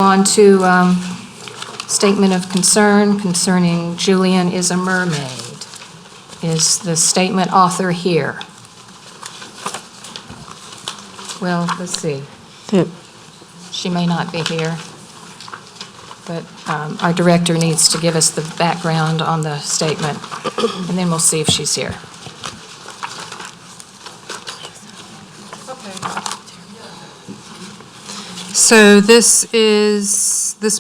on to statement of concern concerning Julian is a mermaid. Is the statement author here? Well, let's see. She may not be here, but our director needs to give us the background on the statement, and then we'll see if she's here. So this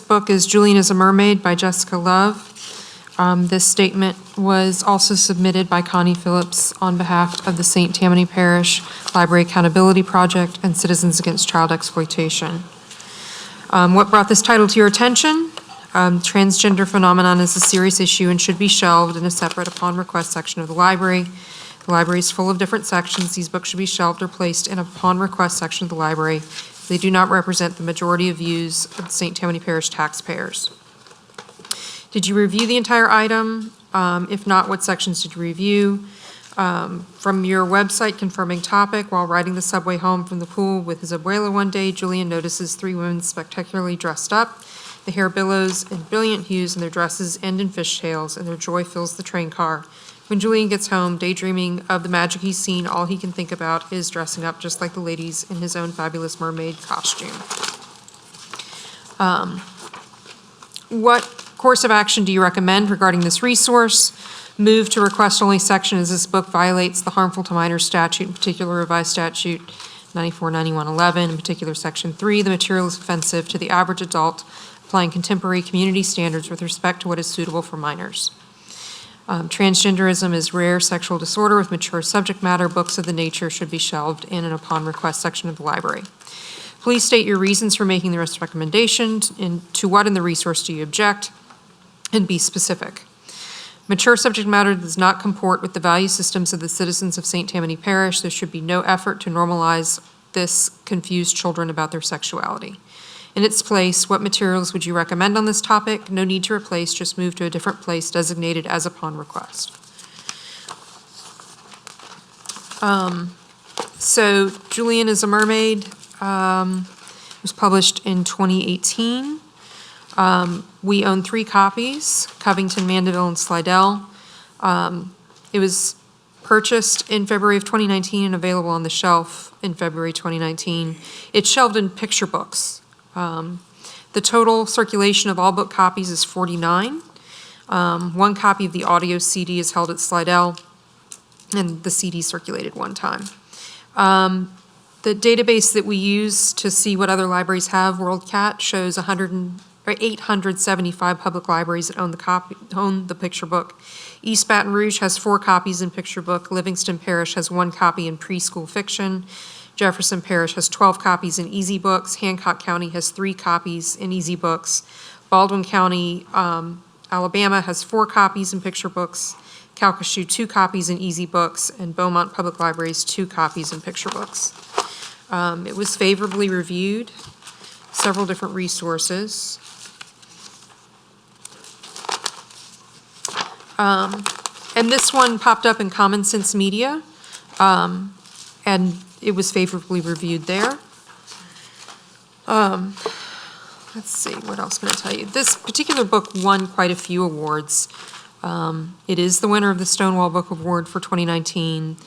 book is Julian is a Mermaid by Jessica Love. This statement was also submitted by Connie Phillips on behalf of the St. Tammany Parish Library Accountability Project and Citizens Against Child Exploitation. What brought this title to your attention? Transgender phenomenon is a serious issue and should be shelved in a separate upon request section of the library. The library is full of different sections. These books should be shelved or placed in a upon request section of the library. They do not represent the majority of views of the St. Tammany Parish taxpayers. Did you review the entire item? If not, what sections did you review? From your website confirming topic, while riding the subway home from the pool with his abuela one day, Julian notices 3 women spectacularly dressed up. The hair billows in brilliant hues and their dresses end in fishtails, and their joy fills the train car. When Julian gets home, daydreaming of the magic he's seen, all he can think about is dressing up just like the ladies in his own fabulous mermaid costume. What course of action do you recommend regarding this resource? Move to request only section as this book violates the harmful to minors statute, in particular revised statute 949111, in particular section 3. The material is offensive to the average adult, applying contemporary community standards with respect to what is suitable for minors. Transgenderism is rare sexual disorder with mature subject matter. Books of the nature should be shelved in an upon request section of the library. Please state your reasons for making the recommendation, and to what in the resource do you object, and be specific. Mature subject matter does not comport with the value systems of the citizens of St. Tammany Parish. There should be no effort to normalize this confused children about their sexuality. In its place, what materials would you recommend on this topic? No need to replace, just move to a different place designated as upon request. So Julian is a Mermaid was published in 2018. We own 3 copies, Covington, Mandeville, and Slidell. It was purchased in February of 2019 and available on the shelf in February 2019. It's shelved in picture books. The total circulation of all book copies is 49. 1 copy of the audio CD is held at Slidell, and the CD circulated 1 time. The database that we use to see what other libraries have, WorldCat, shows 875 public libraries that own the picture book. East Baton Rouge has 4 copies in picture book. Livingston Parish has 1 copy in preschool fiction. Jefferson Parish has 12 copies in Easy Books. Hancock County has 3 copies in Easy Books. Baldwin County, Alabama has 4 copies in picture books. Calcasieu 2 copies in Easy Books, and Beaumont Public Libraries 2 copies in picture books. It was favorably reviewed, several different resources. And this one popped up in Common Sense Media, and it was favorably reviewed there. Let's see, what else can I tell you? This particular book won quite a few awards. It is the winner of the Stonewall Book Award for 2019,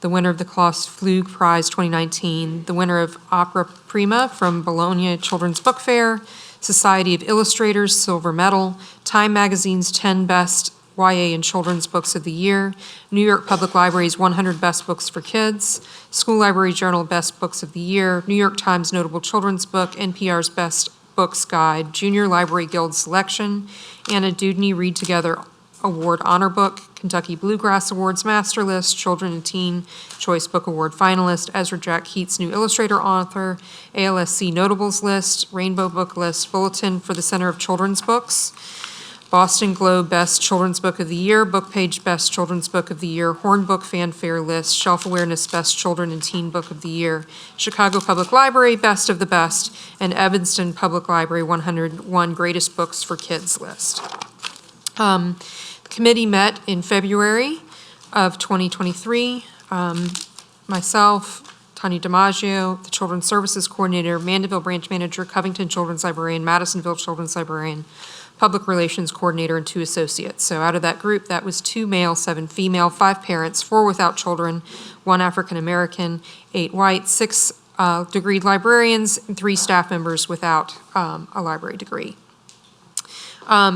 the winner of the Klaus Flug Prize 2019, the winner of Opera Prima from Bologna Children's Book Fair, Society of Illustrators Silver Medal, Time Magazine's 10 Best YA and Children's Books of the Year, New York Public Library's 100 Best Books for Kids, School Library Journal Best Books of the Year, New York Times Notable Children's Book, NPR's Best Books Guide, Junior Library Guild Selection, Anna Dudney Read Together Award Honor Book, Kentucky Bluegrass Awards Master List, Children and Teen Choice Book Award Finalist, Ezra Jack Keats New Illustrator Author, ALSC Notables List, Rainbow Book List, Bulletin for the Center of Children's Books, Boston Globe Best Children's Book of the Year, Book Page Best Children's Book of the Year, Horn Book Fanfare List, Shelf Awareness Best Children and Teen Book of the Year, Chicago Public Library Best of the Best, and Evanston Public Library 101 Greatest Books for Kids list. The committee met in February of 2023. Myself, Tanya DiMaggio, the Children's Services Coordinator, Mandeville Branch Manager, Covington Children's Librarian, Madisonville Children's Librarian, Public Relations Coordinator, and 2 associates. So out of that group, that was 2 male, 7 female, 5 parents, 4 without children, 1 African American, 8 white, 6 degreed librarians, and 3 staff members without a library degree.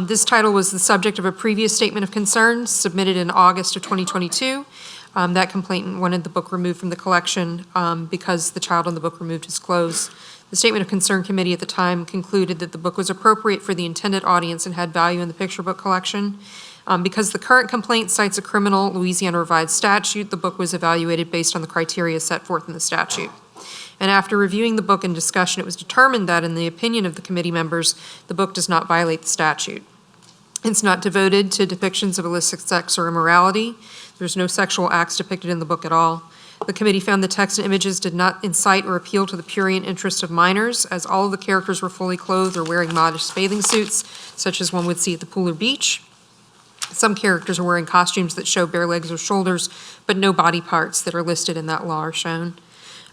This title was the subject of a previous statement of concerns submitted in August of 2022. That complainant wanted the book removed from the collection because the child on the book removed his clothes. The Statement of Concern Committee at the time concluded that the book was appropriate for the intended audience and had value in the picture book collection. Because the current complaint cites a criminal Louisiana revised statute, the book was evaluated based on the criteria set forth in the statute. And after reviewing the book and discussion, it was determined that, in the opinion of the committee members, the book does not violate the statute. It's not devoted to depictions of illicit sex or immorality. There's no sexual acts depicted in the book at all. The committee found the text and images did not incite or appeal to the prurient interest of minors, as all of the characters were fully clothed or wearing modest bathing suits, such as one would see at the pool or beach. Some characters are wearing costumes that show bare legs or shoulders, but no body parts that are listed in that law are shown.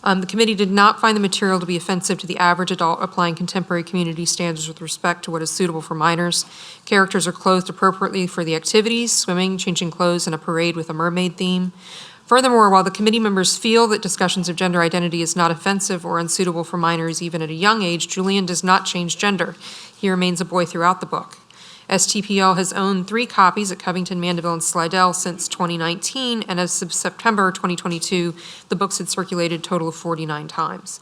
The committee did not find the material to be offensive to the average adult applying contemporary community standards with respect to what is suitable for minors. Characters are clothed appropriately for the activities, swimming, changing clothes, and a parade with a mermaid theme. Furthermore, while the committee members feel that discussions of gender identity is not offensive or unsuitable for minors even at a young age, Julian does not change gender. He remains a boy throughout the book. STPL has owned 3 copies at Covington, Mandeville, and Slidell since 2019, and as of September 2022, the books had circulated a total of 49 times.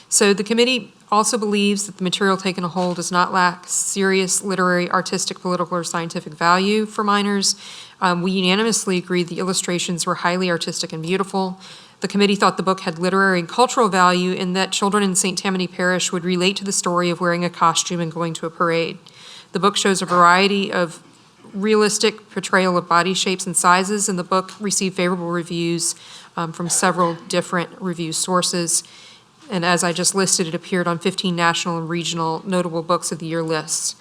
So the committee also believes that the material taken whole does not lack serious literary, artistic, political, or scientific value for minors. We unanimously agreed the illustrations were highly artistic and beautiful. The committee thought the book had literary and cultural value in that children in St. Tammany Parish would relate to the story of wearing a costume and going to a parade. The book shows a variety of realistic portrayal of body shapes and sizes, and the book received favorable reviews from several different review sources. And as I just listed, it appeared on 15 national and regional notable books of the year lists.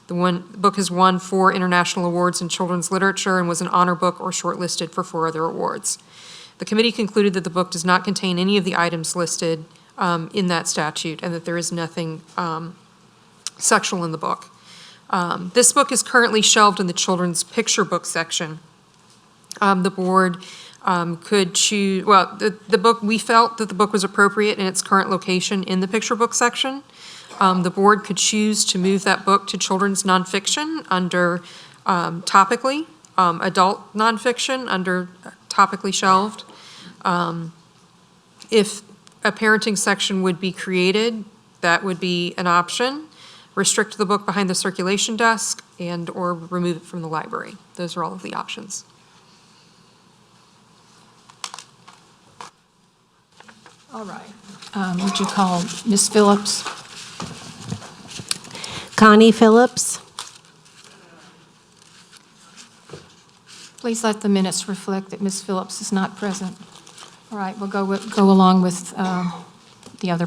The book has won 4 international awards in children's literature and was an honor book or shortlisted for 4 other awards. The committee concluded that the book does not contain any of the items listed in that statute and that there is nothing sexual in the book. This book is currently shelved in the children's picture book section. The board could choose, well, the book, we felt that the book was appropriate in its current location in the picture book section. The board could choose to move that book to children's nonfiction under topically, adult nonfiction under topically shelved. If a parenting section would be created, that would be an option. Restrict the book behind the circulation desk and or remove it from the library. Those are all of the options. All right. Would you call Ms. Phillips? Connie Phillips. Please let the minutes reflect that Ms. Phillips is not present. All right, we'll go along with the other